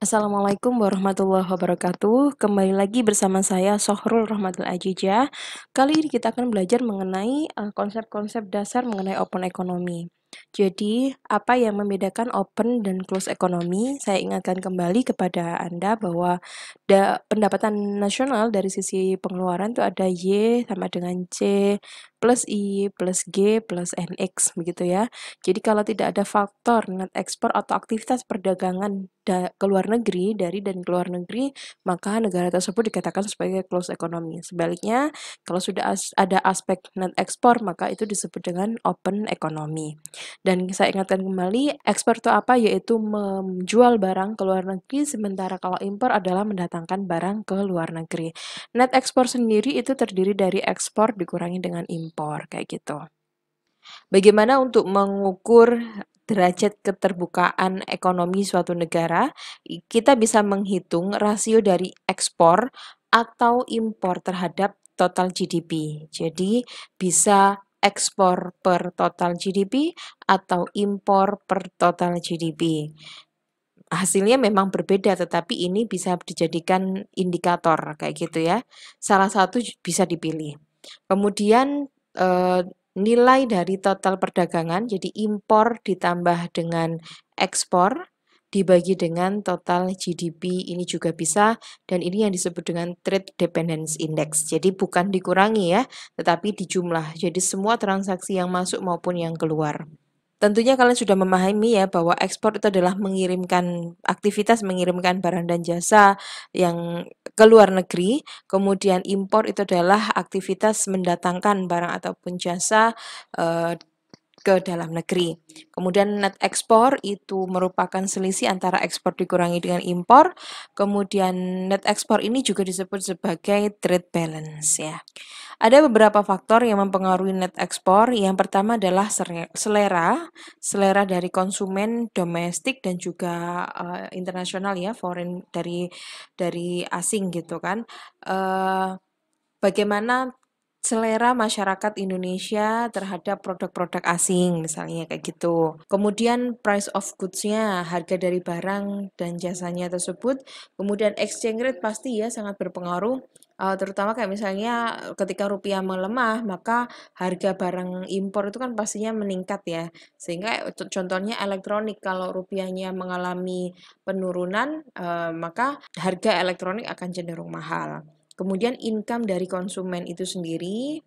Assalamualaikum warahmatullahi wabarakatuh. Kembali lagi bersama saya Sohrul Rahmatul Ajijah. Kali ini kita akan belajar mengenai konsep-konsep dasar mengenai open economy. Jadi, apa yang membedakan open dan close economy? Saya ingatkan kembali kepada Anda bahwa pendapatan nasional dari sisi pengeluaran itu ada Y sama dengan C plus I plus G plus NX begitu ya. Jadi kalau tidak ada faktor net ekspor atau aktivitas perdagangan ke luar negeri, dari dan ke luar negeri, maka negara tersebut dikatakan sebagai closed economy. Sebaliknya, kalau sudah ada aspek net ekspor, maka itu disebut dengan open economy. Dan saya ingatkan kembali, ekspor itu apa? Yaitu menjual barang ke luar negeri, sementara kalau impor adalah mendatangkan barang ke luar negeri. Net ekspor sendiri itu terdiri dari ekspor dikurangi dengan impor, kayak gitu. Bagaimana untuk mengukur derajat keterbukaan ekonomi suatu negara? Kita bisa menghitung rasio dari ekspor atau impor terhadap total GDP. Jadi bisa ekspor per total GDP atau impor per total GDP. Hasilnya memang berbeda, tetapi ini bisa dijadikan indikator kayak gitu ya. Salah satu bisa dipilih. Kemudian nilai dari total perdagangan, jadi impor ditambah dengan ekspor dibagi dengan total GDP, ini juga bisa, dan ini yang disebut dengan Trade Dependence Index. Jadi bukan dikurangi ya, tetapi dijumlah. Jadi semua transaksi yang masuk maupun yang keluar. Tentunya kalian sudah memahami ya bahwa ekspor itu adalah aktivitas mengirimkan barang dan jasa yang ke luar negeri, kemudian impor itu adalah aktivitas mendatangkan barang ataupun jasa eh, ke dalam negeri. Kemudian net ekspor itu merupakan selisih antara ekspor dikurangi dengan impor. Kemudian net ekspor ini juga disebut sebagai trade balance ya. Ada beberapa faktor yang mempengaruhi net ekspor. Yang pertama adalah selera dari konsumen domestik dan juga internasional ya, foreign dari asing gitu kan. Bagaimana selera masyarakat Indonesia terhadap produk-produk asing misalnya kayak gitu. Kemudian price of goods-nya, harga dari barang dan jasanya tersebut. Kemudian exchange rate pasti ya sangat berpengaruh. Terutama kayak misalnya ketika rupiah melemah, maka harga barang impor itu kan pastinya meningkat ya. Sehingga contohnya elektronik, kalau rupiahnya mengalami penurunan, maka harga elektronik akan cenderung mahal. Kemudian income dari konsumen itu sendiri,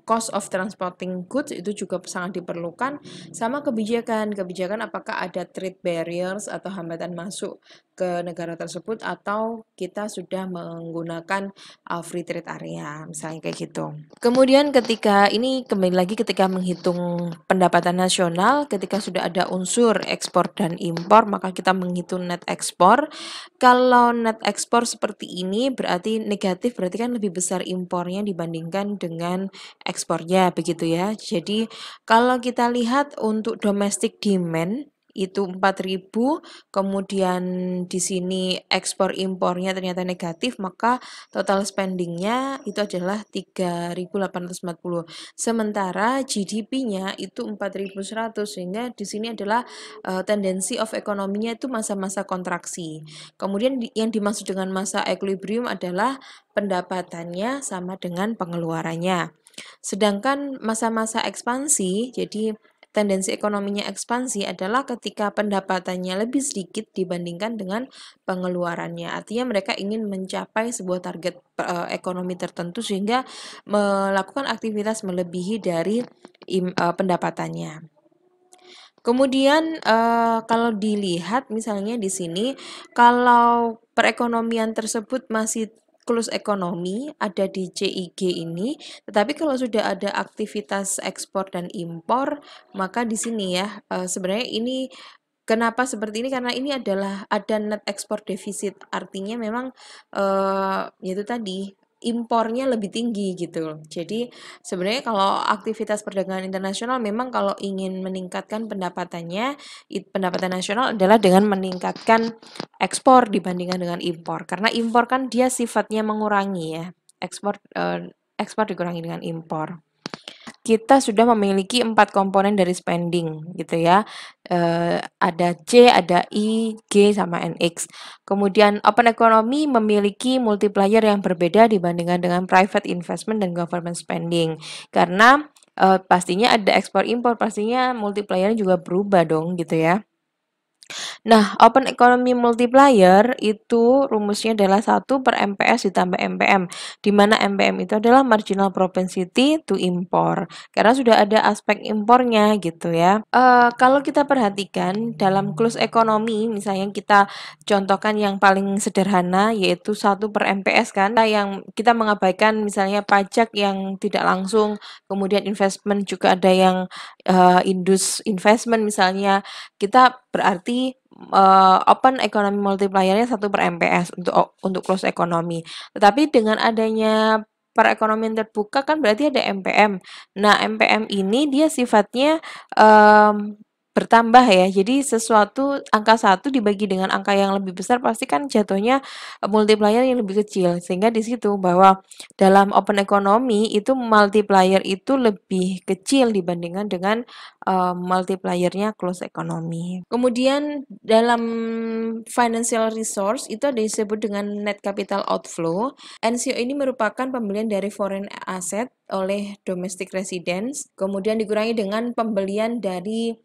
cost of transporting goods itu juga sangat diperlukan, sama kebijakan apakah ada trade barriers atau hambatan masuk ke negara tersebut atau kita sudah menggunakan free trade area misalnya kayak gitu. Kemudian kembali lagi ketika menghitung pendapatan nasional, ketika sudah ada unsur ekspor dan impor, maka kita menghitung net ekspor. Kalau net ekspor seperti ini berarti negatif, berarti kan lebih besar impornya dibandingkan dengan ekspornya begitu ya. Jadi kalau kita lihat untuk domestic demand itu 4.000, kemudian di sini ekspor impornya ternyata negatif, maka total spendingnya itu adalah 3.840. Sementara GDP-nya itu 4.100, sehingga di sini adalah tendensi of ekonominya itu masa-masa kontraksi. Kemudian yang dimaksud dengan masa equilibrium adalah pendapatannya sama dengan pengeluarannya. Sedangkan masa-masa ekspansi, jadi tendensi ekonominya ekspansi adalah ketika pendapatannya lebih sedikit dibandingkan dengan pengeluarannya. Artinya mereka ingin mencapai sebuah target ekonomi tertentu sehingga melakukan aktivitas melebihi dari pendapatannya. Kemudian kalau dilihat misalnya di sini, kalau perekonomian tersebut masih close ekonomi ada di CIG ini, tetapi kalau sudah ada aktivitas ekspor dan impor, maka di sini ya sebenarnya ini kenapa seperti ini, karena ini adalah ada net ekspor defisit, artinya memang yaitu tadi impornya lebih tinggi gitu. Jadi sebenarnya kalau aktivitas perdagangan internasional memang kalau ingin meningkatkan pendapatan nasional adalah dengan meningkatkan ekspor dibandingkan dengan impor. Karena impor kan dia sifatnya mengurangi ya. Ekspor ekspor dikurangi dengan impor. kita sudah memiliki 4 komponen dari spending gitu ya. Ada C, ada I, G, sama NX. Kemudian open economy memiliki multiplier yang berbeda dibandingkan dengan private investment dan government spending. Karena pastinya ada ekspor impor, pastinya multipliernya juga berubah dong gitu ya. Nah, open economy multiplier itu rumusnya adalah 1/MPS ditambah MPM, di mana MPM itu adalah marginal propensity to import, karena sudah ada aspek impornya gitu ya. Kalau kita perhatikan dalam close economy, misalnya kita contohkan yang paling sederhana yaitu 1/MPS kan, yang kita mengabaikan misalnya pajak yang tidak langsung, kemudian investment juga ada yang indus investment misalnya, kita berarti open economy multiplier-nya 1/MPS untuk close economy. Tetapi dengan adanya perekonomian terbuka kan berarti ada MPM. Nah, MPM ini dia sifatnya bertambah ya. Jadi sesuatu angka 1 dibagi dengan angka yang lebih besar pasti kan jatuhnya multiplier yang lebih kecil. Sehingga di situ bahwa dalam open economy itu multiplier itu lebih kecil dibandingkan dengan multiplier-nya close economy. Kemudian dalam financial resource itu ada disebut dengan net capital outflow. NCO ini merupakan pembelian dari foreign asset oleh domestic residents, kemudian dikurangi dengan pembelian dari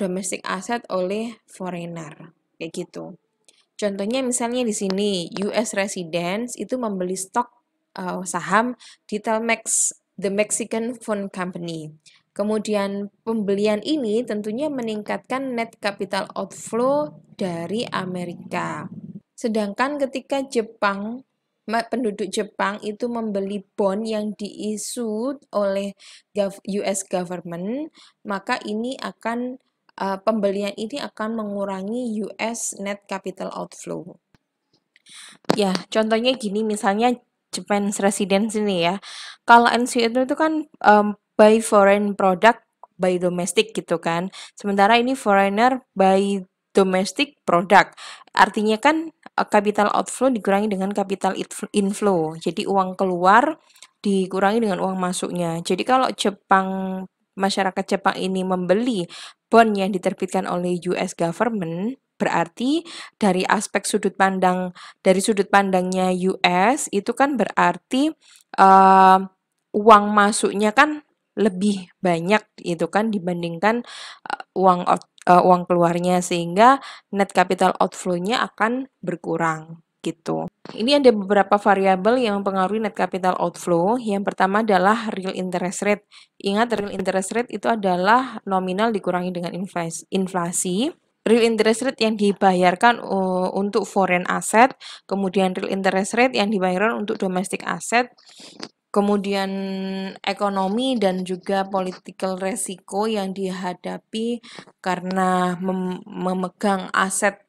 domestic asset oleh foreigner, kayak gitu. Contohnya misalnya di sini US residents itu membeli stok saham di Telmex, the Mexican Phone Company. Kemudian pembelian ini tentunya meningkatkan net capital outflow dari Amerika. Sedangkan ketika Jepang, penduduk Jepang itu membeli bond yang diisu oleh US government, maka ini akan pembelian ini akan mengurangi US net capital outflow. Ya, contohnya gini misalnya Japan's residence ini ya. Kalau NCO itu kan buy foreign product by domestic gitu kan. Sementara ini foreigner by domestic product. Artinya kan capital outflow dikurangi dengan capital inflow. Jadi uang keluar dikurangi dengan uang masuknya. Jadi kalau masyarakat Jepang ini membeli bond yang diterbitkan oleh US government, berarti dari sudut pandangnya US itu kan berarti uang masuknya kan lebih banyak itu kan dibandingkan uang keluarnya, sehingga net capital outflow-nya akan berkurang gitu. Ini ada beberapa variabel yang mempengaruhi net capital outflow. Yang pertama adalah real interest rate. Ingat, real interest rate itu adalah nominal dikurangi dengan inflasi. Real interest rate yang dibayarkan untuk foreign asset, kemudian real interest rate yang dibayarkan untuk domestic asset, kemudian ekonomi dan juga political resiko yang dihadapi karena memegang aset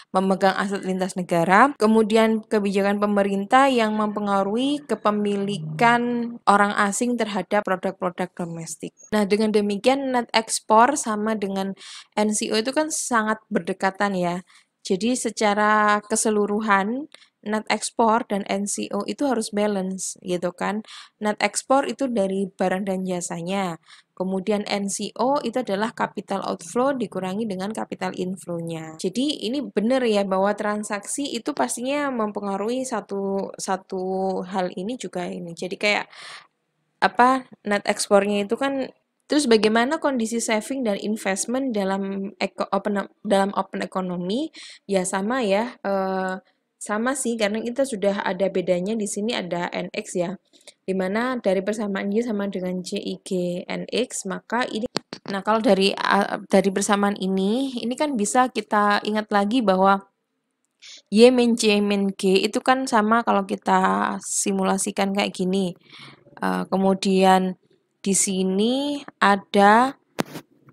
memegang aset lintas negara, kemudian kebijakan pemerintah yang mempengaruhi kepemilikan orang asing terhadap produk-produk domestik. Nah, dengan demikian net ekspor sama dengan NCO itu kan sangat berdekatan ya. Jadi secara keseluruhan net ekspor dan NCO itu harus balance gitu kan. Net ekspor itu dari barang dan jasanya. Kemudian NCO itu adalah capital outflow dikurangi dengan capital inflow-nya. Jadi ini benar ya bahwa transaksi itu pastinya mempengaruhi satu hal ini juga ini. Jadi kayak net ekspornya itu kan. Terus bagaimana kondisi saving dan investment dalam open economy? Ya sama ya, sama sih karena kita sudah ada bedanya di sini ada NX ya. Dimana dari persamaan Y sama dengan CIG NX, maka ini. Nah, kalau dari persamaan ini kan bisa kita ingat lagi bahwa Y min C min G itu kan sama kalau kita simulasikan kayak gini. Kemudian di sini ada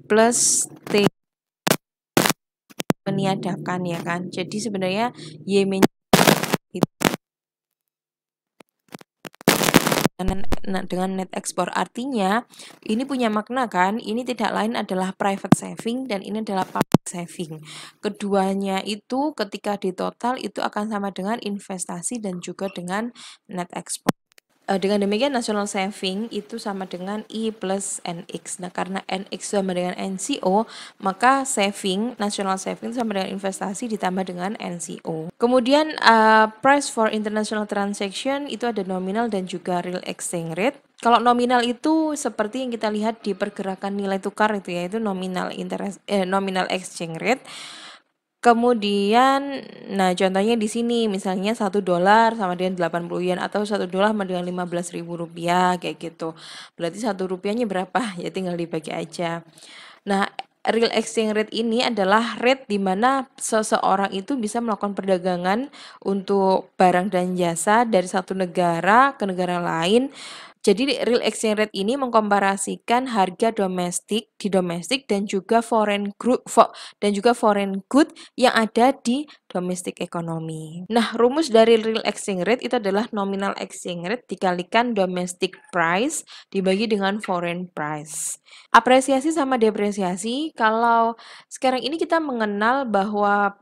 plus T meniadakan ya kan. Jadi sebenarnya Y min dengan net ekspor, artinya ini punya makna kan, ini tidak lain adalah private saving dan ini adalah public saving. Keduanya itu ketika ditotal itu akan sama dengan investasi dan juga dengan net ekspor. Dengan demikian national saving itu sama dengan I plus NX. Nah, karena NX sama dengan NCO, maka national saving sama dengan investasi ditambah dengan NCO. Kemudian price for international transaction itu ada nominal dan juga real exchange rate. Kalau nominal itu seperti yang kita lihat di pergerakan nilai tukar itu ya, itu nominal exchange rate. Kemudian, nah contohnya di sini misalnya $1 sama dengan 80 yen atau $1 sama dengan 15.000 rupiah kayak gitu. Berarti 1 rupiahnya berapa? Ya tinggal dibagi aja. Nah, real exchange rate ini adalah rate di mana seseorang itu bisa melakukan perdagangan untuk barang dan jasa dari satu negara ke negara lain. Jadi real exchange rate ini mengkomparasikan harga domestik dan juga foreign good yang ada di domestic economy. Nah, rumus dari real exchange rate itu adalah nominal exchange rate dikalikan domestic price dibagi dengan foreign price. Apresiasi sama depresiasi, kalau sekarang ini kita mengenal bahwa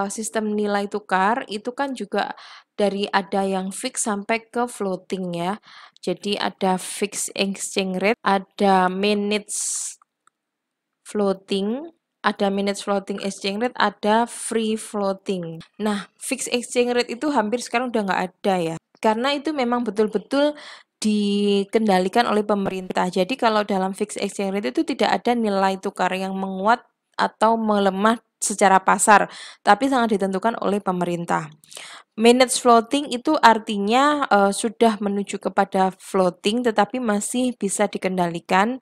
sistem nilai tukar itu kan juga dari ada yang fix sampai ke floating ya. Jadi ada fixed exchange rate, ada minutes floating exchange rate, ada free floating. Nah, fixed exchange rate itu hampir sekarang udah nggak ada ya. Karena itu memang betul-betul dikendalikan oleh pemerintah. Jadi kalau dalam fixed exchange rate itu tidak ada nilai tukar yang menguat atau melemah secara pasar, tapi sangat ditentukan oleh pemerintah. Minutes floating itu artinya sudah menuju kepada floating tetapi masih bisa dikendalikan.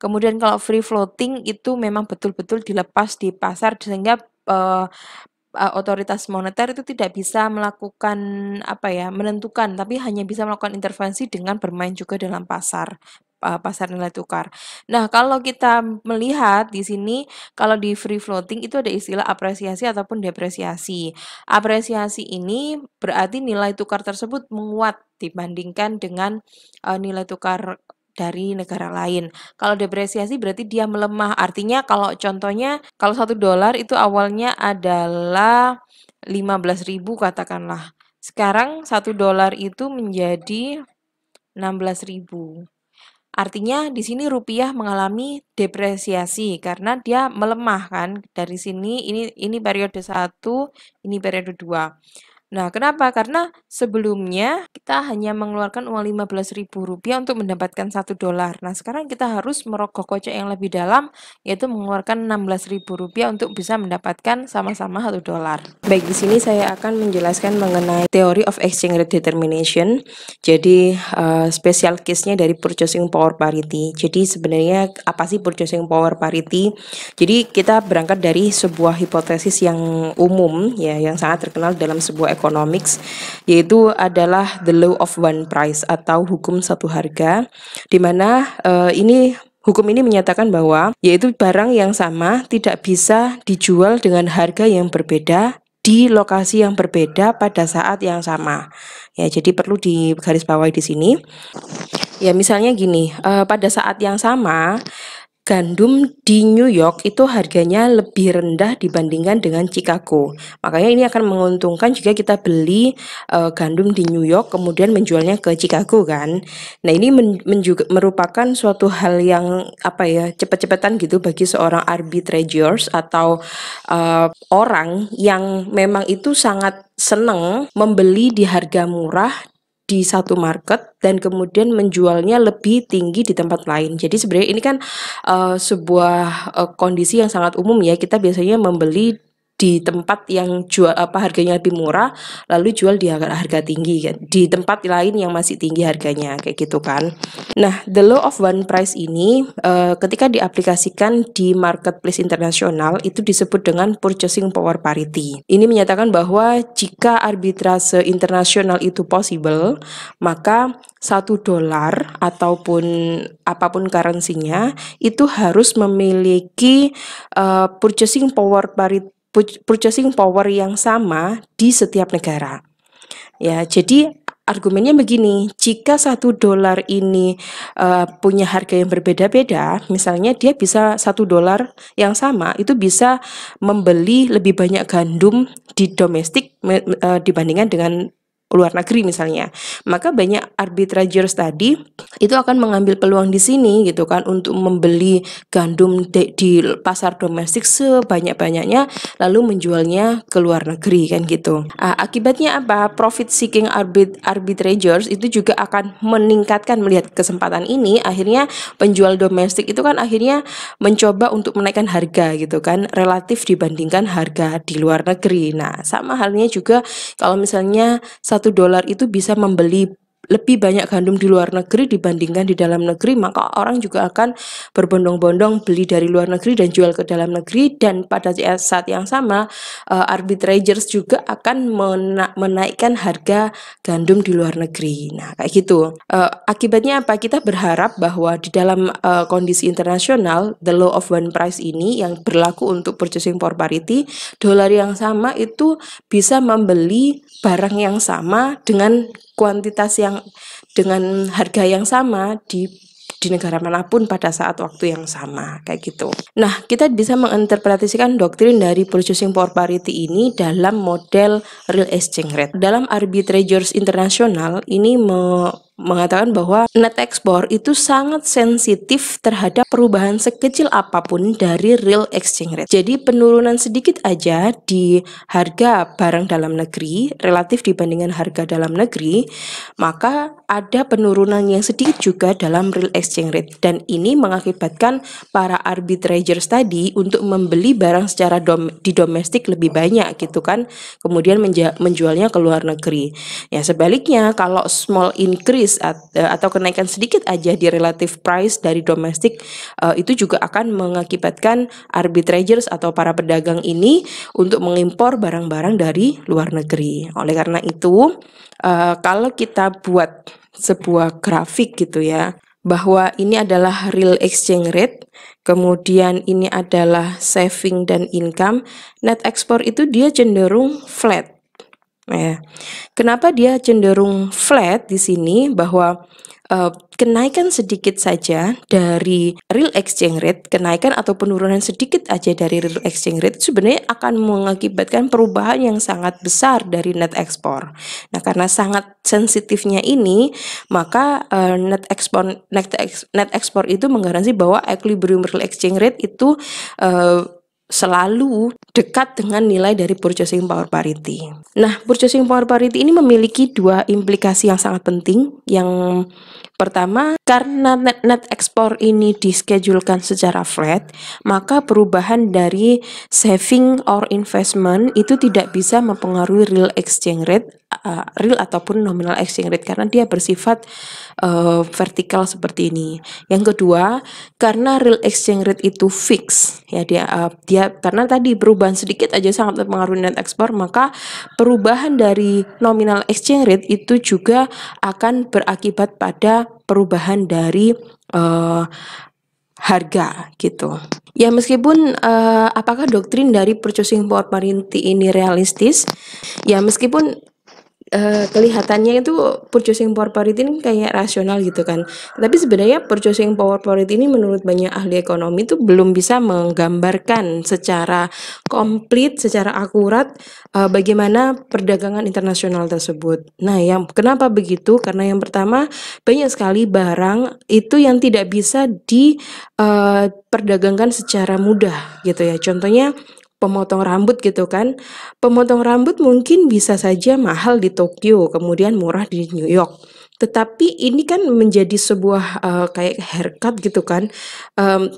Kemudian kalau free floating itu memang betul-betul dilepas di pasar sehingga otoritas moneter itu tidak bisa melakukan menentukan, tapi hanya bisa melakukan intervensi dengan bermain juga dalam pasar nilai tukar. Nah, kalau kita melihat di sini, kalau di free floating itu ada istilah apresiasi ataupun depresiasi. Apresiasi ini berarti nilai tukar tersebut menguat dibandingkan dengan nilai tukar dari negara lain. Kalau depresiasi berarti dia melemah. Artinya kalau contohnya kalau $1 itu awalnya adalah 15.000 katakanlah. Sekarang $1 itu menjadi 16.000. Artinya di sini rupiah mengalami depresiasi karena dia melemah kan. Dari sini ini periode 1, ini periode 2. Nah, kenapa? Karena sebelumnya kita hanya mengeluarkan uang Rp15.000 untuk mendapatkan $1. Nah, sekarang kita harus merogoh kocek yang lebih dalam, yaitu mengeluarkan Rp16.000 untuk bisa mendapatkan sama-sama $1. Baik, di sini saya akan menjelaskan mengenai theory of exchange rate determination. Jadi, special case-nya dari purchasing power parity. Jadi, sebenarnya apa sih purchasing power parity? Jadi, kita berangkat dari sebuah hipotesis yang umum ya, yang sangat terkenal dalam sebuah economics, yaitu adalah the law of one price atau hukum satu harga, di mana hukum ini menyatakan bahwa yaitu barang yang sama tidak bisa dijual dengan harga yang berbeda di lokasi yang berbeda pada saat yang sama. Ya, jadi perlu digarisbawahi di sini. Ya, misalnya gini, pada saat yang sama gandum di New York itu harganya lebih rendah dibandingkan dengan Chicago. Makanya ini akan menguntungkan jika kita beli gandum di New York kemudian menjualnya ke Chicago kan. Nah, ini merupakan suatu hal yang cepat-cepatan gitu bagi seorang arbitrageurs atau orang yang memang itu sangat senang membeli di harga murah di satu market dan kemudian menjualnya lebih tinggi di tempat lain. Jadi sebenarnya ini kan sebuah kondisi yang sangat umum ya. Kita biasanya membeli di tempat yang harganya lebih murah lalu jual di harga tinggi kan, di tempat lain yang masih tinggi harganya kayak gitu kan. Nah, the law of one price ini ketika diaplikasikan di marketplace internasional itu disebut dengan purchasing power parity. Ini menyatakan bahwa jika arbitrase internasional itu possible, maka $1 ataupun apapun currency-nya itu harus memiliki purchasing power yang sama di setiap negara. Ya, jadi argumennya begini, jika $1 ini punya harga yang berbeda-beda, misalnya dia bisa $1 yang sama itu bisa membeli lebih banyak gandum di domestik dibandingkan dengan luar negeri misalnya, maka banyak arbitrageurs tadi itu akan mengambil peluang di sini gitu kan untuk membeli gandum di pasar domestik sebanyak-banyaknya lalu menjualnya ke luar negeri kan gitu. Akibatnya apa? Profit seeking arbitrageurs itu juga akan meningkatkan, melihat kesempatan ini akhirnya penjual domestik itu kan akhirnya mencoba untuk menaikkan harga gitu kan relatif dibandingkan harga di luar negeri. Nah, sama halnya juga kalau misalnya $1 itu bisa membeli lebih banyak gandum di luar negeri dibandingkan di dalam negeri, maka orang juga akan berbondong-bondong beli dari luar negeri dan jual ke dalam negeri, dan pada saat yang sama arbitrageurs juga akan menaikkan harga gandum di luar negeri. Nah, kayak gitu. Akibatnya apa? Kita berharap bahwa di dalam kondisi internasional, the law of one price ini yang berlaku untuk purchasing power parity, dolar yang sama itu bisa membeli barang yang sama dengan kuantitas yang dengan harga yang sama di negara manapun pada saat waktu yang sama, kayak gitu. Nah, kita bisa menginterpretasikan doktrin dari purchasing power parity ini dalam model real exchange rate. Dalam arbitrageurs internasional ini mengatakan bahwa net export itu sangat sensitif terhadap perubahan sekecil apapun dari real exchange rate. Jadi penurunan sedikit aja di harga barang dalam negeri relatif dibandingkan harga dalam negeri, maka ada penurunan yang sedikit juga dalam real exchange rate, dan ini mengakibatkan para arbitrageurs tadi untuk membeli barang secara di domestik lebih banyak gitu kan, kemudian menjualnya ke luar negeri. Ya, sebaliknya kalau small increase atau kenaikan sedikit aja di relative price dari domestik, itu juga akan mengakibatkan arbitrageurs atau para pedagang ini untuk mengimpor barang-barang dari luar negeri. Oleh karena itu, kalau kita buat sebuah grafik gitu ya, bahwa ini adalah real exchange rate, kemudian ini adalah saving dan income, net export itu dia cenderung flat. Ya. Kenapa dia cenderung flat di sini? Bahwa kenaikan sedikit saja dari real exchange rate, kenaikan atau penurunan sedikit aja dari real exchange rate sebenarnya akan mengakibatkan perubahan yang sangat besar dari net export. Nah, karena sangat sensitifnya ini, maka net export itu menggaransi bahwa equilibrium real exchange rate itu selalu dekat dengan nilai dari purchasing power parity. Nah, purchasing power parity ini memiliki dua implikasi yang sangat penting. Yang pertama, karena net export ini dischedulkan secara flat, maka perubahan dari saving or investment itu tidak bisa mempengaruhi real exchange rate, real ataupun nominal exchange rate, karena dia bersifat vertikal seperti ini. Yang kedua, karena real exchange rate itu fix, ya dia karena tadi perubahan sedikit aja sangat mempengaruhi net export, maka perubahan dari nominal exchange rate itu juga akan berakibat pada perubahan dari harga gitu. Ya, meskipun apakah doktrin dari purchasing power parity ini realistis? Ya, meskipun kelihatannya itu purchasing power parity ini kayak rasional gitu kan, tapi sebenarnya purchasing power parity ini menurut banyak ahli ekonomi itu belum bisa menggambarkan secara komplit, secara akurat bagaimana perdagangan internasional tersebut. Nah, yang kenapa begitu? Karena yang pertama, banyak sekali barang itu yang tidak bisa diperdagangkan secara mudah gitu ya. Contohnya pemotong rambut gitu kan. Pemotong rambut mungkin bisa saja mahal di Tokyo, kemudian murah di New York. Tetapi ini kan menjadi sebuah kayak haircut gitu kan.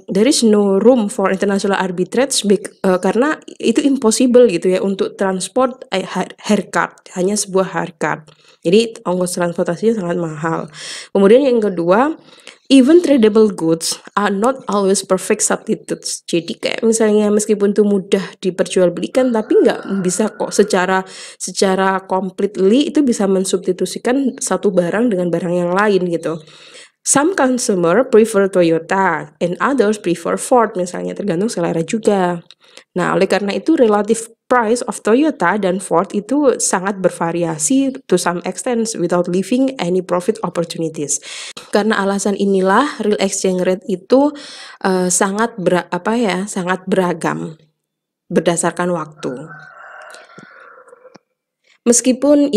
There is no room for international arbitrage karena itu impossible gitu ya untuk transport haircut, hanya sebuah haircut. Jadi ongkos transportasinya sangat mahal. Kemudian yang kedua, even tradable goods are not always perfect substitutes. Jadi kayak misalnya meskipun itu mudah diperjualbelikan, tapi nggak bisa kok secara completely itu bisa mensubstitusikan satu barang dengan barang yang lain gitu. Some consumer prefer Toyota and others prefer Ford misalnya, tergantung selera juga. Nah, oleh karena itu relative price of Toyota dan Ford itu sangat bervariasi to some extent without leaving any profit opportunities. Karena alasan inilah real exchange rate itu sangat beragam berdasarkan waktu. Meskipun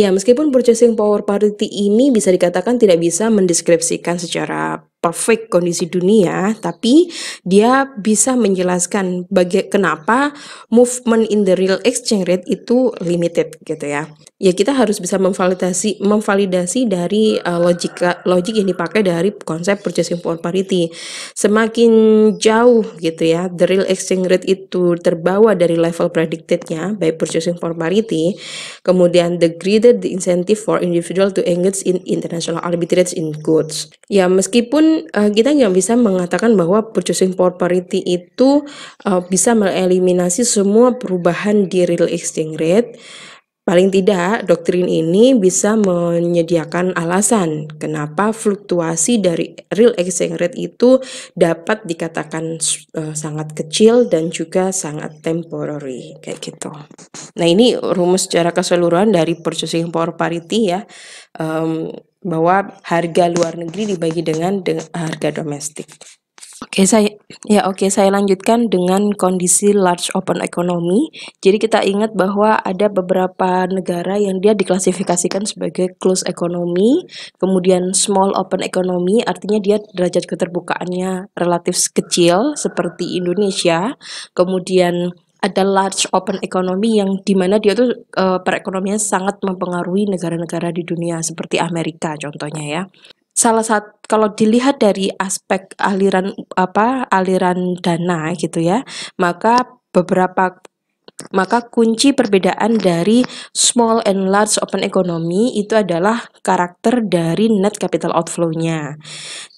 purchasing power parity ini bisa dikatakan tidak bisa mendeskripsikan secara perfect kondisi dunia, tapi dia bisa menjelaskan kenapa movement in the real exchange rate itu limited gitu ya. Ya kita harus bisa memvalidasi dari logik yang dipakai dari konsep purchasing power parity. Semakin jauh gitu ya, the real exchange rate itu terbawa dari level predictednya by purchasing power parity, kemudian the greater the incentive for individual to engage in international arbitrage in goods. Ya meskipun kita nggak bisa mengatakan bahwa purchasing power parity itu bisa mengeliminasi semua perubahan di real exchange rate, paling tidak doktrin ini bisa menyediakan alasan kenapa fluktuasi dari real exchange rate itu dapat dikatakan sangat kecil dan juga sangat temporary kayak gitu. Nah ini rumus secara keseluruhan dari purchasing power parity ya, bahwa harga luar negeri dibagi dengan harga domestik. Oke, saya lanjutkan dengan kondisi large open economy. Jadi kita ingat bahwa ada beberapa negara yang dia diklasifikasikan sebagai closed economy, kemudian small open economy, artinya dia derajat keterbukaannya relatif kecil seperti Indonesia. Kemudian ada large open economy yang dimana dia tuh perekonomian sangat mempengaruhi negara-negara di dunia seperti Amerika contohnya ya. Salah satu kalau dilihat dari aspek aliran dana gitu ya, maka kunci perbedaan dari small and large open economy itu adalah karakter dari net capital outflow-nya.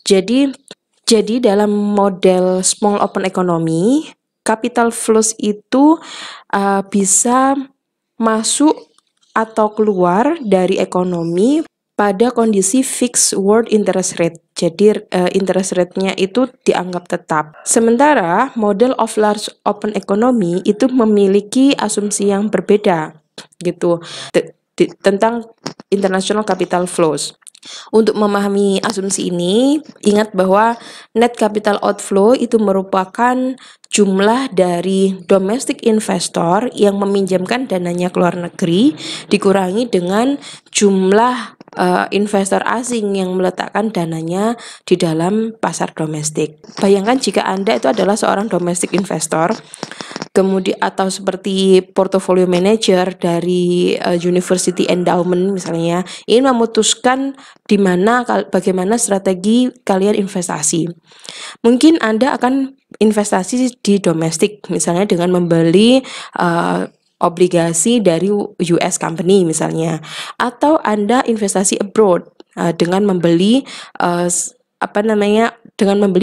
Jadi dalam model small open economy, capital flows itu bisa masuk atau keluar dari ekonomi pada kondisi fixed world interest rate. Jadi interest rate-nya itu dianggap tetap. Sementara model of large open economy itu memiliki asumsi yang berbeda gitu tentang international capital flows. Untuk memahami asumsi ini, ingat bahwa net capital outflow itu merupakan jumlah dari domestic investor yang meminjamkan dananya ke luar negeri dikurangi dengan jumlah investor asing yang meletakkan dananya di dalam pasar domestik. Bayangkan jika Anda itu adalah seorang domestic investor, kemudian atau seperti portfolio manager dari university endowment misalnya, ingin memutuskan bagaimana strategi kalian investasi. Mungkin Anda akan investasi di domestik misalnya dengan membeli obligasi dari US company misalnya, atau Anda investasi abroad dengan membeli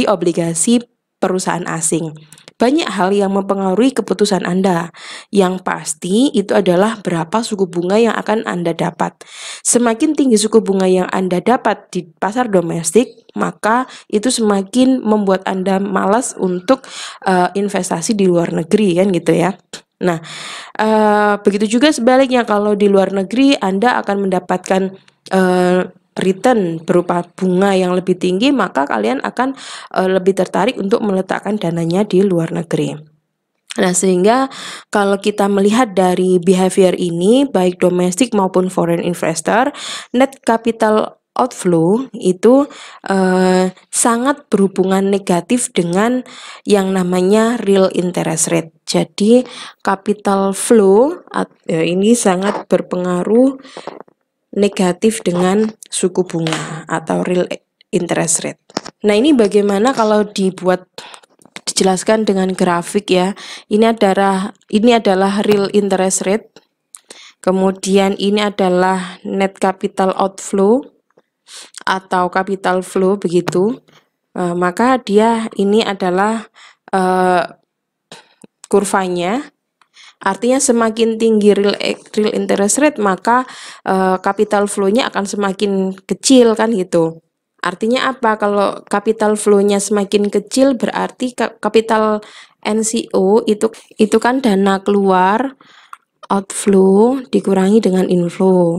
obligasi perusahaan asing. Banyak hal yang mempengaruhi keputusan Anda. Yang pasti itu adalah berapa suku bunga yang akan Anda dapat. Semakin tinggi suku bunga yang Anda dapat di pasar domestik, maka itu semakin membuat Anda malas untuk investasi di luar negeri kan gitu ya. Nah, begitu juga sebaliknya, kalau di luar negeri Anda akan mendapatkan return berupa bunga yang lebih tinggi, maka kalian akan lebih tertarik untuk meletakkan dananya di luar negeri. Nah, sehingga kalau kita melihat dari behavior ini, baik domestik maupun foreign investor, net capital outflow itu sangat berhubungan negatif dengan yang namanya real interest rate. Jadi capital flow ini sangat berpengaruh negatif dengan suku bunga atau real interest rate. Nah, ini bagaimana kalau dijelaskan dengan grafik ya. Ini adalah real interest rate. Kemudian ini adalah net capital outflow atau capital flow begitu. Maka ini adalah kurvanya. Artinya semakin tinggi real interest rate, maka capital flow-nya akan semakin kecil kan gitu. Artinya apa? Kalau capital flow-nya semakin kecil berarti capital NCO itu kan dana keluar, outflow dikurangi dengan inflow.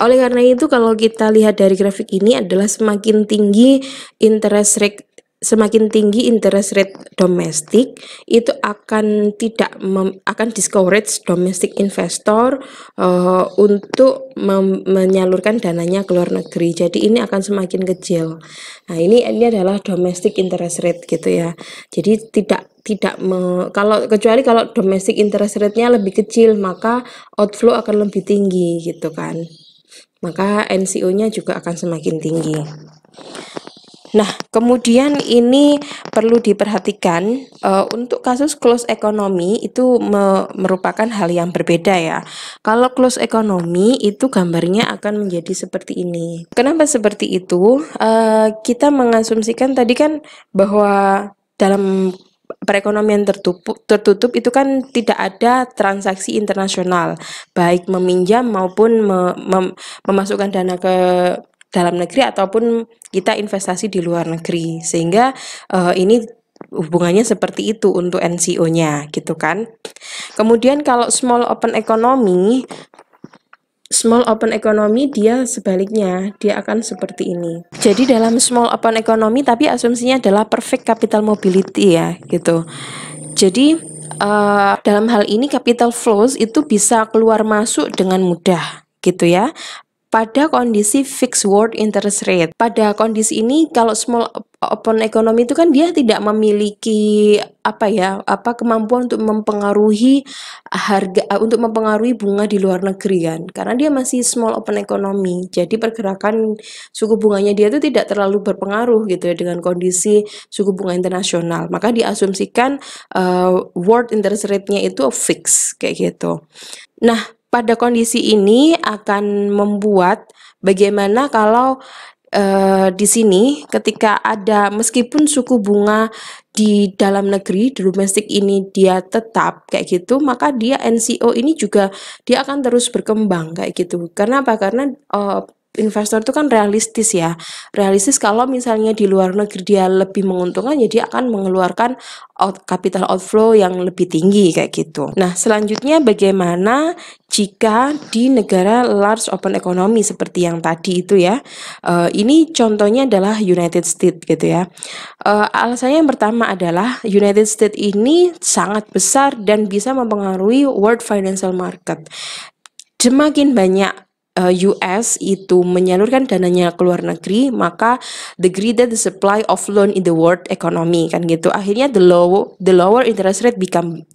Oleh karena itu kalau kita lihat dari grafik ini adalah semakin tinggi interest rate semakin tinggi interest rate domestik, itu akan akan discourage domestic investor untuk menyalurkan dananya ke luar negeri. Jadi ini akan semakin kecil. Nah, ini adalah domestic interest rate gitu ya. Jadi kecuali kalau domestic interest rate-nya lebih kecil, maka outflow akan lebih tinggi gitu kan. Maka NCO-nya juga akan semakin tinggi. Nah, kemudian ini perlu diperhatikan untuk kasus close economy itu merupakan hal yang berbeda ya. Kalau close economy itu gambarnya akan menjadi seperti ini. Kenapa seperti itu? Kita mengasumsikan tadi kan bahwa dalam perekonomian tertutup itu kan tidak ada transaksi internasional, baik meminjam maupun memasukkan dana ke dalam negeri ataupun kita investasi di luar negeri, sehingga ini hubungannya seperti itu untuk NCO-nya gitu kan. Kemudian kalau small open economy dia sebaliknya, dia akan seperti ini. Jadi dalam small open economy tapi asumsinya adalah perfect capital mobility ya gitu. Jadi dalam hal ini capital flows itu bisa keluar masuk dengan mudah gitu ya. Pada kondisi fixed world interest rate. Pada kondisi ini kalau small open economy itu kan dia tidak memiliki kemampuan untuk mempengaruhi bunga di luar negeri kan. Karena dia masih small open economy. Jadi pergerakan suku bunganya dia itu tidak terlalu berpengaruh gitu ya dengan kondisi suku bunga internasional. Maka diasumsikan world interest rate-nya itu fix kayak gitu. Nah, pada kondisi ini akan membuat bagaimana kalau di sini ketika ada meskipun suku bunga di dalam negeri di domestik ini dia tetap kayak gitu, maka dia NCO ini juga dia akan terus berkembang kayak gitu. Karena apa? Karena investor itu kan realistis ya. Realistis kalau misalnya di luar negeri dia lebih menguntungkan, ya dia akan mengeluarkan capital outflow yang lebih tinggi kayak gitu. Nah, selanjutnya bagaimana jika di negara large open economy seperti yang tadi itu ya. Ini contohnya adalah United States gitu ya. Alasannya yang pertama adalah United States ini sangat besar dan bisa mempengaruhi world financial market. Semakin banyak US itu menyalurkan dananya ke luar negeri, maka the greater the supply of loan in the world economy kan gitu. Akhirnya the lower interest rate become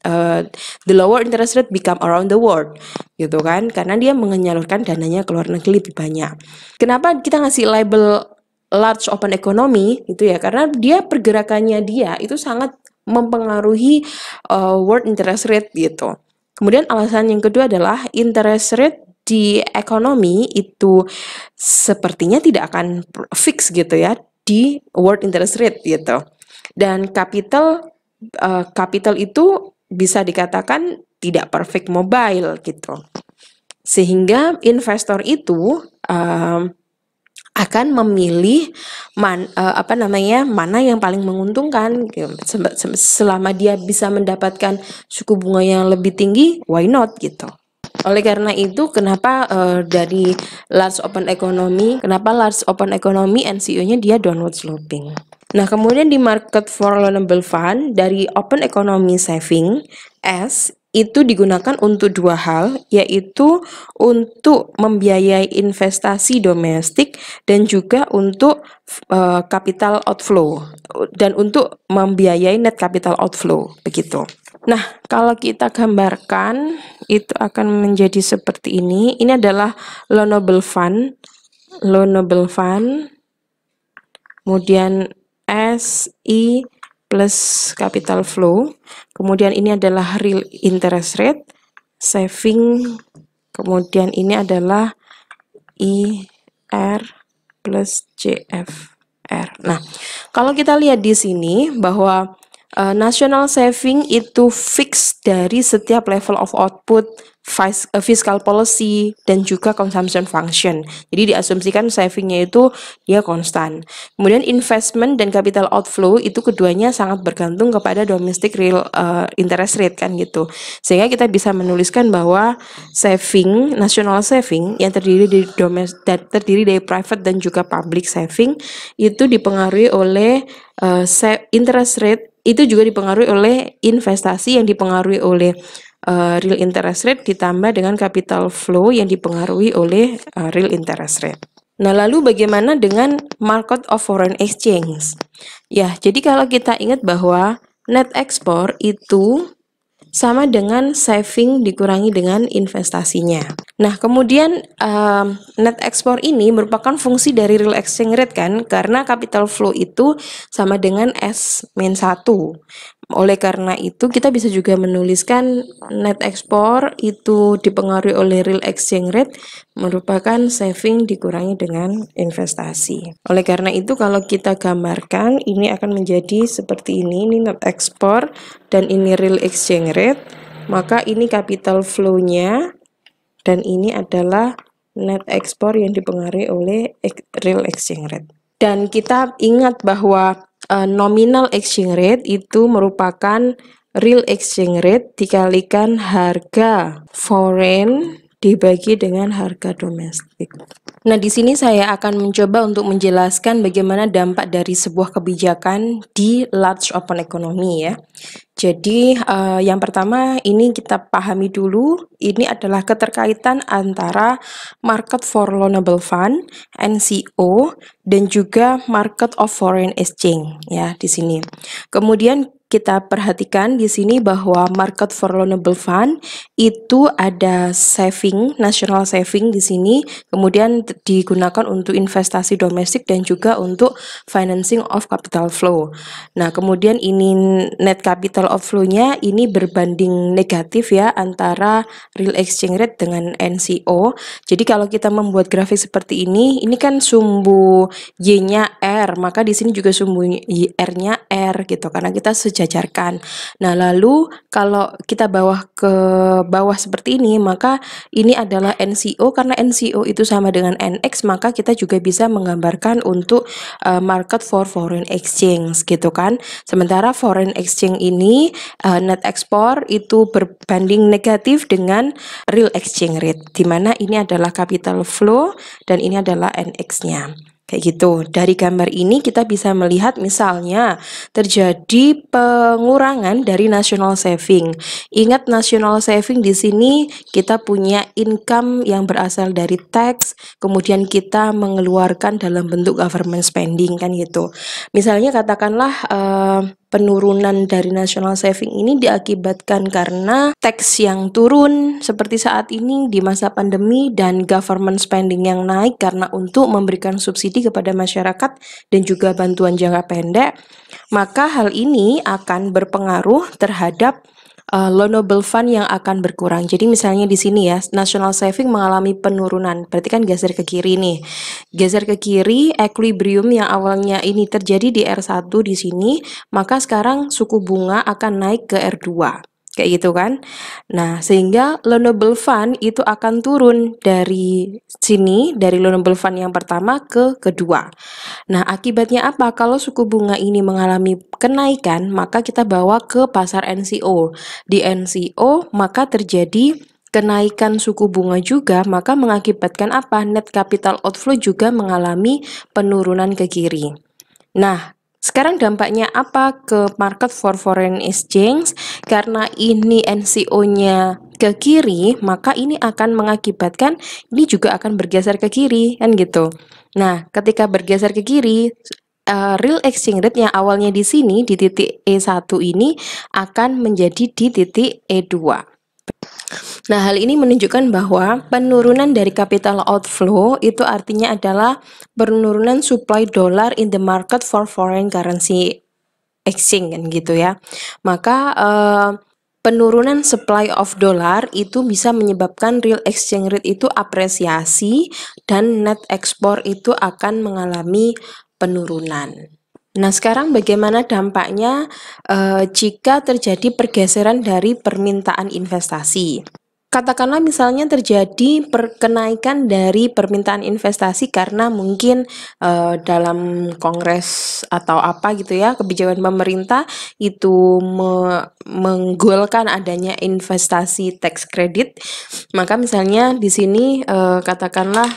around the world gitu kan, karena dia menyalurkan dananya ke luar negeri lebih banyak. Kenapa kita ngasih label large open economy gitu ya? Karena dia pergerakannya dia itu sangat mempengaruhi world interest rate gitu. Kemudian alasan yang kedua adalah interest rate di ekonomi itu sepertinya tidak akan fix gitu ya di world interest rate gitu. Dan capital itu bisa dikatakan tidak perfect mobile gitu. Sehingga investor itu akan memilih mana yang paling menguntungkan gitu. Selama dia bisa mendapatkan suku bunga yang lebih tinggi, why not gitu. Oleh karena itu, kenapa dari large open economy NCO-nya dia downward sloping. Nah, kemudian di market for loanable fund dari open economy saving S itu digunakan untuk dua hal, yaitu untuk membiayai investasi domestik dan juga untuk capital outflow dan untuk membiayai net capital outflow begitu. Nah, kalau kita gambarkan itu akan menjadi seperti ini. Ini adalah loanable fund. Kemudian SI plus capital flow. Kemudian ini adalah real interest rate, saving. Kemudian ini adalah IR plus JFR. Nah, kalau kita lihat di sini bahwa national saving itu fix dari setiap level of output, fiscal policy, dan juga consumption function. Jadi diasumsikan savingnya itu dia konstan. Kemudian investment dan capital outflow itu keduanya sangat bergantung kepada domestic real interest rate kan gitu. Sehingga kita bisa menuliskan bahwa national saving yang terdiri dari private dan juga public saving itu dipengaruhi oleh interest rate itu juga dipengaruhi oleh investasi yang dipengaruhi oleh real interest rate ditambah dengan capital flow yang dipengaruhi oleh real interest rate. Nah, lalu bagaimana dengan market of foreign exchange? Ya, jadi kalau kita ingat bahwa net export itu sama dengan saving dikurangi dengan investasinya. Nah, kemudian net export ini merupakan fungsi dari real exchange rate kan, karena capital flow itu sama dengan S-1. Oleh karena itu, kita bisa juga menuliskan net export itu dipengaruhi oleh real exchange rate merupakan saving dikurangi dengan investasi. Oleh karena itu, kalau kita gambarkan, ini akan menjadi seperti ini net export dan ini real exchange rate, maka ini capital flow-nya dan ini adalah net export yang dipengaruhi oleh real exchange rate. Dan kita ingat bahwa nominal exchange rate itu merupakan real exchange rate dikalikan harga foreign dibagi dengan harga domestik. Nah, di sini saya akan mencoba untuk menjelaskan bagaimana dampak dari sebuah kebijakan di large open economy ya. Jadi yang pertama ini kita pahami dulu, ini adalah keterkaitan antara market for loanable fund (NCO) dan juga market of foreign exchange ya di sini. Kemudian kita perhatikan di sini bahwa market for loanable fund itu ada saving, national saving di sini, kemudian digunakan untuk investasi domestik dan juga untuk financing of capital flow. Nah, kemudian ini net capital outflow-nya ini berbanding negatif ya antara real exchange rate dengan NCO. Jadi kalau kita membuat grafik seperti ini kan sumbu Y-nya R, maka di sini juga sumbu R-nya R gitu karena kita sejajarkan. Nah, lalu kalau kita ke bawah seperti ini, maka ini adalah NCO, karena NCO itu sama dengan NX, maka kita juga bisa menggambarkan untuk market for foreign exchange gitu kan. Sementara foreign exchange ini net export itu berbanding negatif dengan real exchange rate, di mana ini adalah capital flow dan ini adalah NX-nya. Kayak gitu. Dari gambar ini kita bisa melihat misalnya terjadi pengurangan dari national saving. Ingat national saving di sini kita punya income yang berasal dari tax, kemudian kita mengeluarkan dalam bentuk government spending kan gitu. Misalnya katakanlah penurunan dari national saving ini diakibatkan karena tax yang turun seperti saat ini di masa pandemi dan government spending yang naik karena untuk memberikan subsidi kepada masyarakat dan juga bantuan jangka pendek, maka hal ini akan berpengaruh terhadap loanable fund yang akan berkurang. Jadi misalnya di sini ya, national saving mengalami penurunan, berarti kan geser ke kiri nih. Geser ke kiri, equilibrium yang awalnya ini terjadi di R1 di sini, maka sekarang suku bunga akan naik ke R2. Kayak gitu kan. Nah, sehingga loanable fund itu akan turun dari sini, dari loanable fund yang pertama ke kedua. Nah, akibatnya apa? Kalau suku bunga ini mengalami kenaikan, maka kita bawa ke pasar NCO. Di NCO, maka terjadi kenaikan suku bunga juga, maka mengakibatkan apa? Net capital outflow juga mengalami penurunan ke kiri. Nah, sekarang dampaknya apa ke market for foreign exchange? Karena ini NCO-nya ke kiri, maka ini akan mengakibatkan ini juga akan bergeser ke kiri, kan gitu. Nah, ketika bergeser ke kiri, real exchange rate yang awalnya di sini, di titik E1 ini, akan menjadi di titik E2. Nah, hal ini menunjukkan bahwa penurunan dari capital outflow itu artinya adalah penurunan supply dolar in the market for foreign currency exchange kan gitu ya. Maka penurunan supply of dollar itu bisa menyebabkan real exchange rate itu apresiasi dan net export itu akan mengalami penurunan. Nah, sekarang bagaimana dampaknya jika terjadi pergeseran dari permintaan investasi? Katakanlah misalnya terjadi kenaikan dari permintaan investasi karena mungkin dalam kongres atau apa gitu ya, kebijakan pemerintah itu menggolkan adanya investasi tax credit. Maka misalnya di sini katakanlah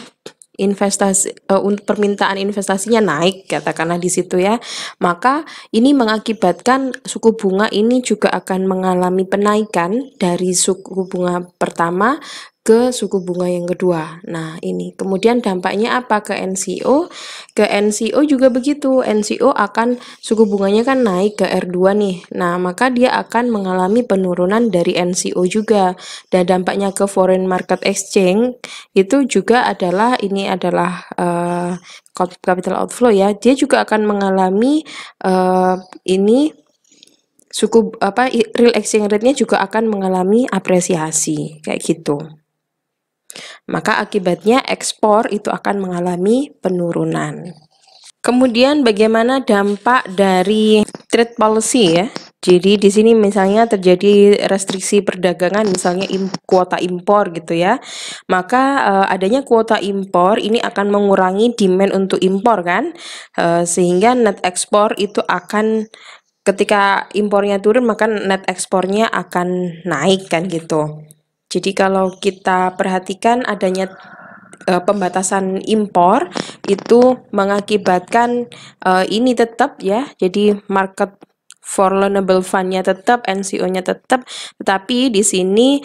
untuk permintaan investasinya naik, katakanlah di situ ya, maka ini mengakibatkan suku bunga ini juga akan mengalami penaikan dari suku bunga pertama ke suku bunga yang kedua. Nah, ini kemudian dampaknya apa ke NCO? Ke NCO juga begitu. NCO akan suku bunganya kan naik ke R2 nih. Nah, maka dia akan mengalami penurunan dari NCO juga. Dan dampaknya ke foreign market exchange itu juga adalah capital outflow ya. Dia juga akan mengalami ini real exchange rate-nya juga akan mengalami apresiasi kayak gitu. Maka akibatnya ekspor itu akan mengalami penurunan. Kemudian bagaimana dampak dari trade policy ya? Jadi di sini misalnya terjadi restriksi perdagangan, misalnya kuota impor gitu ya. Maka adanya kuota impor ini akan mengurangi demand untuk impor kan, sehingga net ekspor itu akan ketika impornya turun maka net ekspornya akan naik kan gitu. Jadi kalau kita perhatikan adanya pembatasan impor itu mengakibatkan ini tetap ya, jadi market vulnerable fund-nya tetap, NCO-nya tetap, tetapi di sini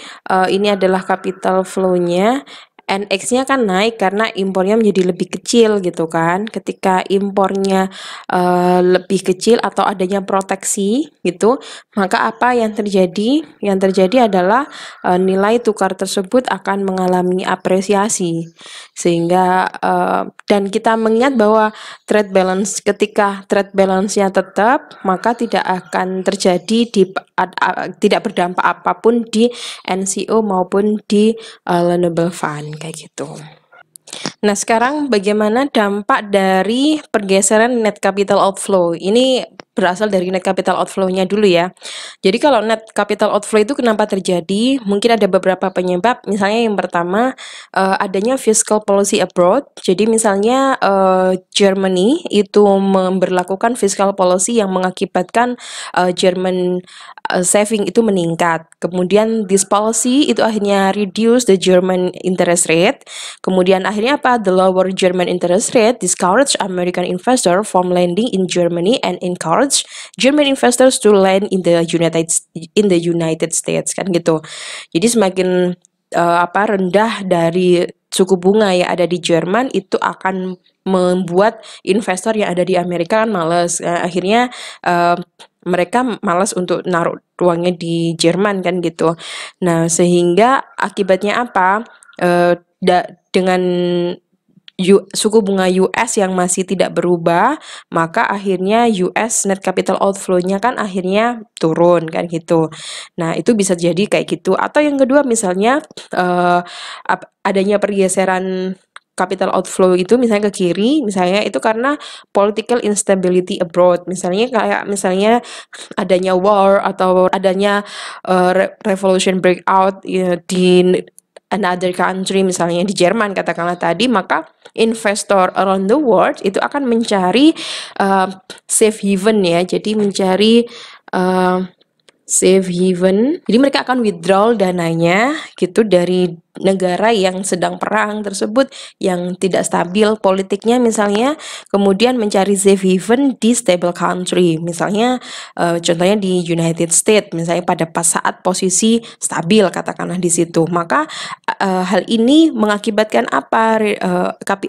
ini adalah capital flow-nya. NX-nya kan naik karena impornya menjadi lebih kecil gitu kan. Ketika impornya lebih kecil atau adanya proteksi gitu, maka apa yang terjadi? Yang terjadi adalah nilai tukar tersebut akan mengalami apresiasi. Sehingga dan kita mengingat bahwa ketika trade balance-nya tetap, maka tidak akan terjadi tidak berdampak apapun di NCO maupun di loanable fund kayak gitu. Nah, sekarang bagaimana dampak dari pergeseran net capital outflow? Ini berasal dari net capital outflow-nya dulu ya. Jadi kalau net capital outflow itu kenapa terjadi? Mungkin ada beberapa penyebab. Misalnya yang pertama, adanya fiscal policy abroad. Jadi misalnya Germany itu memberlakukan fiscal policy yang mengakibatkan German saving itu meningkat. Kemudian this policy itu akhirnya reduce the German interest rate. Kemudian akhirnya apa? The lower German interest rate discourage American investor from lending in Germany and encourage German investors to lend in the United States kan gitu. Jadi semakin rendah dari suku bunga yang ada di Jerman itu akan membuat investor yang ada di Amerika kan males. Akhirnya mereka malas untuk naruh uangnya di Jerman kan gitu. Nah, sehingga akibatnya apa? Dengan suku bunga US yang masih tidak berubah, maka akhirnya US net capital outflow-nya kan akhirnya turun kan gitu. Nah, itu bisa jadi kayak gitu. Atau yang kedua misalnya adanya pergeseran capital outflow itu misalnya ke kiri, misalnya itu karena political instability abroad. Misalnya adanya war atau adanya revolution breakout ya, di another country, misalnya di Jerman katakanlah tadi, maka investor around the world itu akan mencari safe haven ya, jadi mencari safe haven. Jadi mereka akan withdraw dananya gitu dari negara yang sedang perang tersebut, yang tidak stabil politiknya misalnya, kemudian mencari safe haven di stable country. Misalnya contohnya di United States, misalnya pada saat posisi stabil katakanlah di situ. Maka hal ini mengakibatkan apa?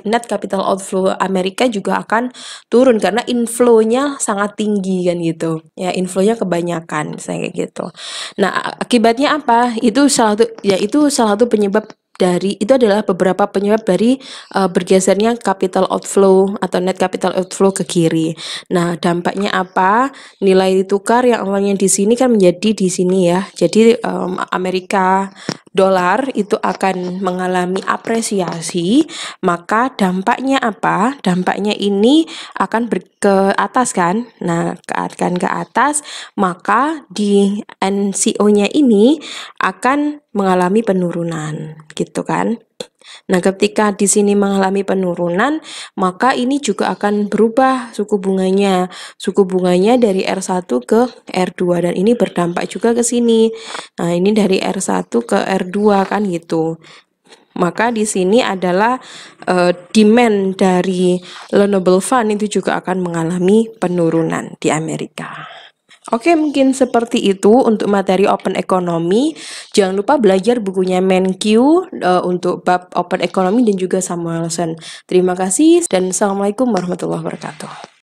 Net capital outflow Amerika juga akan turun karena inflow-nya sangat tinggi kan gitu. Ya, inflow-nya kebanyakan misalnya kayak gitu. Nah, akibatnya apa? Itu salah satu penyebab itu adalah beberapa penyebab dari bergesernya capital outflow atau net capital outflow ke kiri. Nah, dampaknya apa? Nilai tukar yang awalnya di sini kan menjadi di sini ya. Jadi Amerika dolar itu akan mengalami apresiasi, maka dampaknya apa? Dampaknya ini akan ke atas kan? Nah, akan ke atas, maka di NCO-nya ini akan mengalami penurunan, gitu kan? Nah, ketika di sini mengalami penurunan, maka ini juga akan berubah suku bunganya. Suku bunganya dari R1 ke R2 dan ini berdampak juga ke sini. Nah, ini dari R1 ke R2 kan gitu. maka di sini adalah demand dari loanable fund itu juga akan mengalami penurunan di Amerika. Oke, mungkin seperti itu untuk materi Open Economy. Jangan lupa belajar bukunya Menkyu untuk bab Open Economy dan juga Samuelson. Terima kasih dan Assalamualaikum warahmatullahi wabarakatuh.